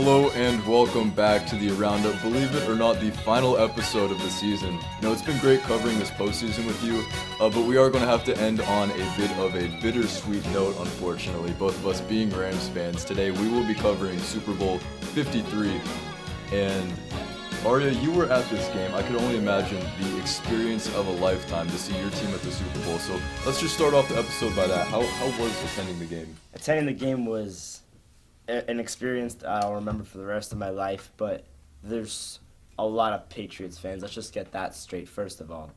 Hello and welcome back to the Roundup. Believe it or not, the final episode of the season. It's been great covering this postseason with you, but we are going to have to end on a bit of a bittersweet note, unfortunately. Both of us being Rams fans, today we will be covering Super Bowl 53. And Aria, you were at this game. I could only imagine the experience of a lifetime to see your team at the Super Bowl. So let's just start off the episode by that. How was attending the game? Attending the game was an experience I'll remember for the rest of my life, but there's a lot of Patriots fans. Let's just get that straight first of all.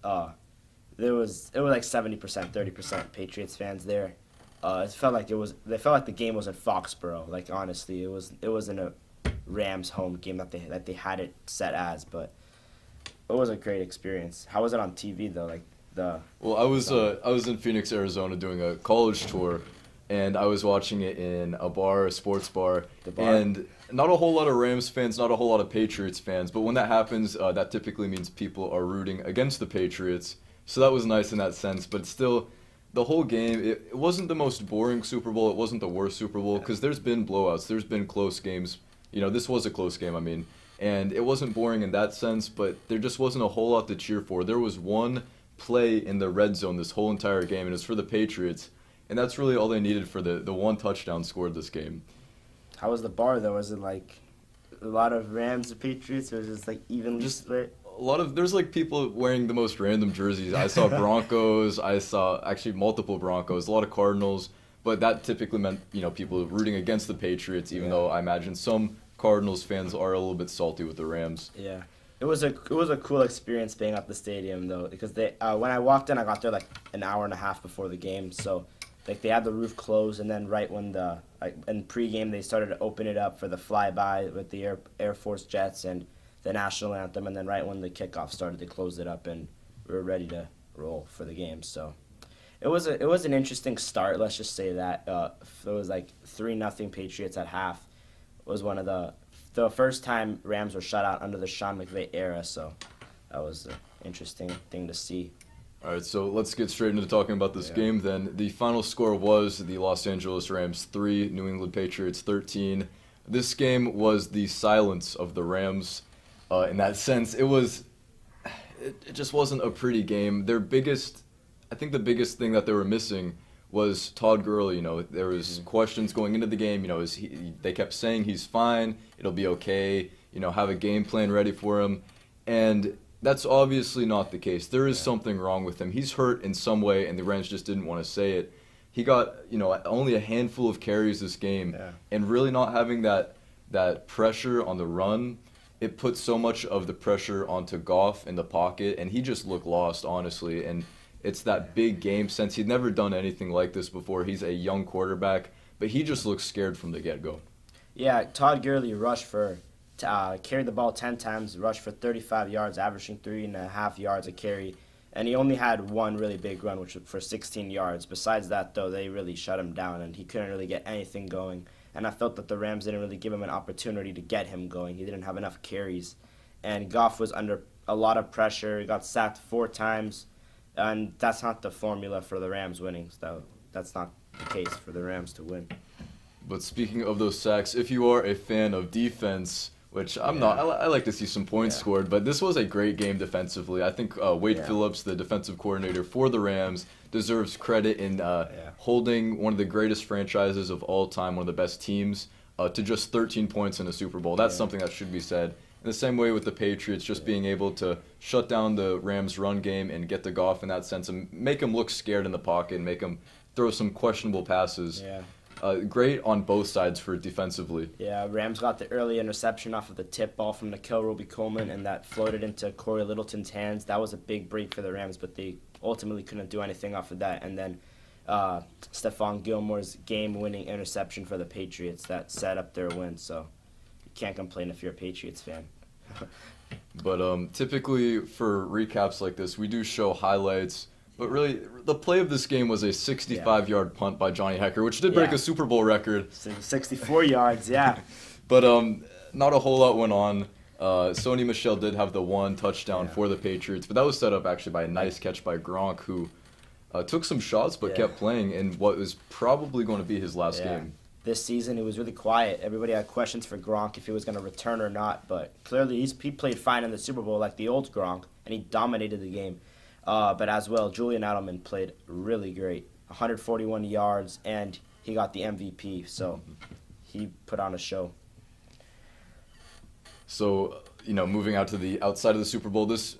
It was like 70%, 30% Patriots fans there. They felt like the game was in Foxborough. Like honestly, it wasn't a Rams home game that they had it set as, but it was a great experience. How was it on TV though? Well, I was in Phoenix, Arizona doing a college tour. And I was watching it in a sports bar, and not a whole lot of Rams fans, not a whole lot of Patriots fans, but when that happens, that typically means people are rooting against the Patriots, so that was nice in that sense, but still, the whole game, it wasn't the most boring Super Bowl, it wasn't the worst Super Bowl, because there's been blowouts, there's been close games, this was a close game, and it wasn't boring in that sense, but there just wasn't a whole lot to cheer for. There was one play in the red zone this whole entire game, and it was for the Patriots. And that's really all they needed for the one touchdown scored this game. How was the bar though? Was it like a lot of Rams or Patriots, or was it just like evenly split? There's like people wearing the most random jerseys. I saw Broncos, I saw actually multiple Broncos, a lot of Cardinals, but that typically meant, people rooting against the Patriots, even though I imagine some Cardinals fans are a little bit salty with the Rams. Yeah. It was a cool experience being at the stadium though, because when I walked in, I got there like an hour and a half before the game, so they had the roof closed, and then right when in pregame they started to open it up for the flyby with the Air Force jets and the national anthem, and then right when the kickoff started, they closed it up, and we were ready to roll for the game. So it was an interesting start. Let's just say that it was like 3-0 Patriots at half. It was one of the first time Rams were shut out under the Sean McVay era. So that was an interesting thing to see. All right, so let's get straight into talking about this game then. The final score was the Los Angeles Rams 3, New England Patriots 13. This game was the silence of the Rams in that sense. It just wasn't a pretty game. I think the biggest thing that they were missing was Todd Gurley. There was questions going into the game. They kept saying he's fine, it'll be okay, have a game plan ready for him. And that's obviously not the case. There is something wrong with him. He's hurt in some way, and the Rams just didn't want to say it. He got, only a handful of carries this game, and really not having that pressure on the run, it put so much of the pressure onto Goff in the pocket, and he just looked lost, honestly. And it's that big game sense. He'd never done anything like this before. He's a young quarterback, but he just looks scared from the get-go. Yeah, Todd Gurley carried the ball 10 times, rushed for 35 yards, averaging 3.5 yards a carry, and he only had one really big run, which was for 16 yards. Besides that, though, they really shut him down, and he couldn't really get anything going. And I felt that the Rams didn't really give him an opportunity to get him going. He didn't have enough carries. And Goff was under a lot of pressure. He got sacked 4 times, and that's not the formula for the Rams winning. So that's not the case for the Rams to win. But speaking of those sacks, if you are a fan of defense, which I'm not. I like to see some points scored, but this was a great game defensively. I think Wade Phillips, the defensive coordinator for the Rams, deserves credit in holding one of the greatest franchises of all time, one of the best teams, to just 13 points in a Super Bowl. That's something that should be said. In the same way with the Patriots, just being able to shut down the Rams' run game and get to Goff in that sense and make him look scared in the pocket and make him throw some questionable passes. Yeah. Great on both sides for defensively. Yeah, Rams got the early interception off of the tip ball from Nikhil Roby-Coleman, and that floated into Corey Littleton's hands. That was a big break for the Rams, but they ultimately couldn't do anything off of that. And then Stephon Gilmore's game-winning interception for the Patriots that set up their win. So you can't complain if you're a Patriots fan. But typically for recaps like this, we do show highlights. But really, the play of this game was a 65-yard punt by Johnny Hekker, which did break a Super Bowl record. 64 yards, yeah. But not a whole lot went on. Sony Michel did have the one touchdown for the Patriots, but that was set up actually by a nice catch by Gronk, who took some shots but kept playing in what was probably going to be his last game. this season. He was really quiet. Everybody had questions for Gronk if he was going to return or not, but clearly he played fine in the Super Bowl like the old Gronk, and he dominated the game. But as well, Julian Edelman played really great, 141 yards, and he got the MVP, so he put on a show. So, moving out to the outside of the Super Bowl, this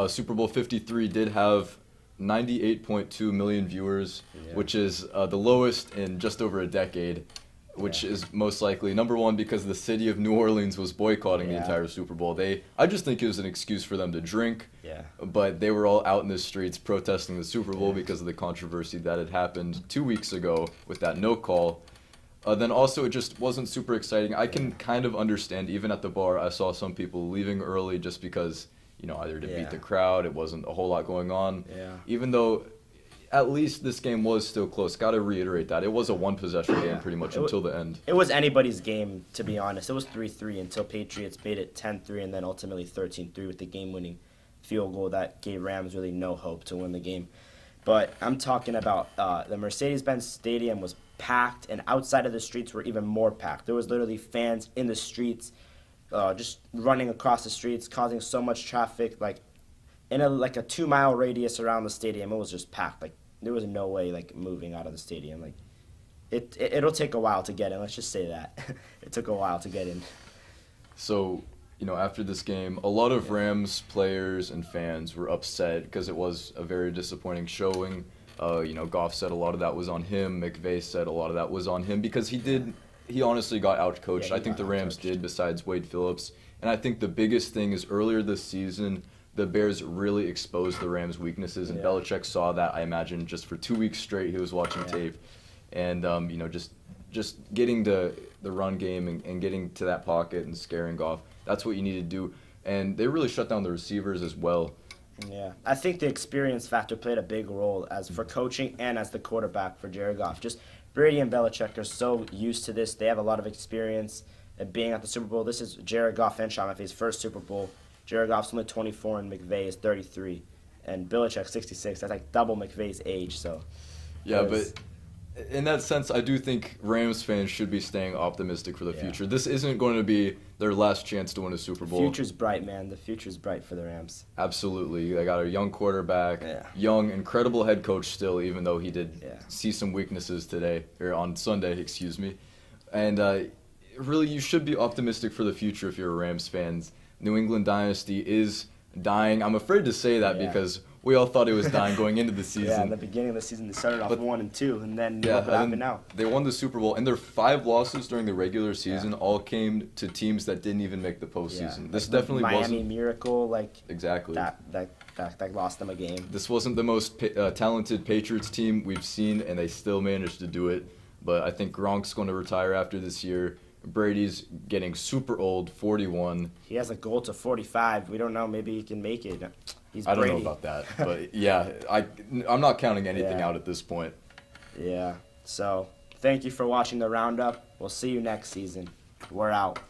Super Bowl 53 did have 98.2 million viewers, which is the lowest in just over a decade, which is most likely, number one, because the city of New Orleans was boycotting the entire Super Bowl. I just think it was an excuse for them to drink, but they were all out in the streets protesting the Super Bowl because of the controversy that had happened 2 weeks ago with that no call. Then also, it just wasn't super exciting. I can kind of understand, even at the bar, I saw some people leaving early just because, either to beat the crowd, it wasn't a whole lot going on. Even though, at least this game was still close. Got to reiterate that. It was a one-possession game pretty much until the end. It was anybody's game, to be honest. It was 3-3 until Patriots made it 10-3 and then ultimately 13-3 with the game-winning field goal that gave Rams really no hope to win the game. But I'm talking about the Mercedes-Benz Stadium was packed, and outside of the streets were even more packed. There was literally fans in the streets, just running across the streets, causing so much traffic. Like in a 2-mile radius around the stadium, it was just packed. Like there was no way moving out of the stadium. Like it'll take a while to get in. Let's just say that it took a while to get in. So, after this game, a lot of Rams players and fans were upset because it was a very disappointing showing. Goff said a lot of that was on him. McVay said a lot of that was on him because he honestly got outcoached. I think the Rams did, besides Wade Phillips. And I think the biggest thing is earlier this season, the Bears really exposed the Rams' weaknesses, and Belichick saw that, I imagine, just for 2 weeks straight. He was watching tape. And, just getting the run game and getting to that pocket and scaring Goff, that's what you need to do. And they really shut down the receivers as well. Yeah, I think the experience factor played a big role as for coaching and as the quarterback for Jared Goff. Just Brady and Belichick are so used to this. They have a lot of experience at being at the Super Bowl. This is Jared Goff and Sean McVay's first Super Bowl. Jared Goff's only 24 and McVay is 33. And Belichick 66. That's like double McVay's age. So yeah, but in that sense, I do think Rams fans should be staying optimistic for the future. This isn't going to be their last chance to win a Super Bowl. The future's bright, man. The future's bright for the Rams. Absolutely. They got a young quarterback, young, incredible head coach still, even though he did see some weaknesses today, or on Sunday, excuse me. And really, you should be optimistic for the future if you're a Rams fan. New England dynasty is dying. I'm afraid to say that because we all thought it was dying going into the season. Yeah, in the beginning of the season, they started off 1-2, and then what happened now? They won the Super Bowl, and their 5 losses during the regular season all came to teams that didn't even make the postseason. This definitely Miami wasn't Miracle, exactly that lost them a game. This wasn't the most talented Patriots team we've seen, and they still managed to do it. But I think Gronk's going to retire after this year. Brady's getting super old, 41. He has a goal to 45. We don't know. Maybe he can make it. I don't know about that, but I'm not counting anything out at this point. Yeah. So thank you for watching the Roundup. We'll see you next season. We're out.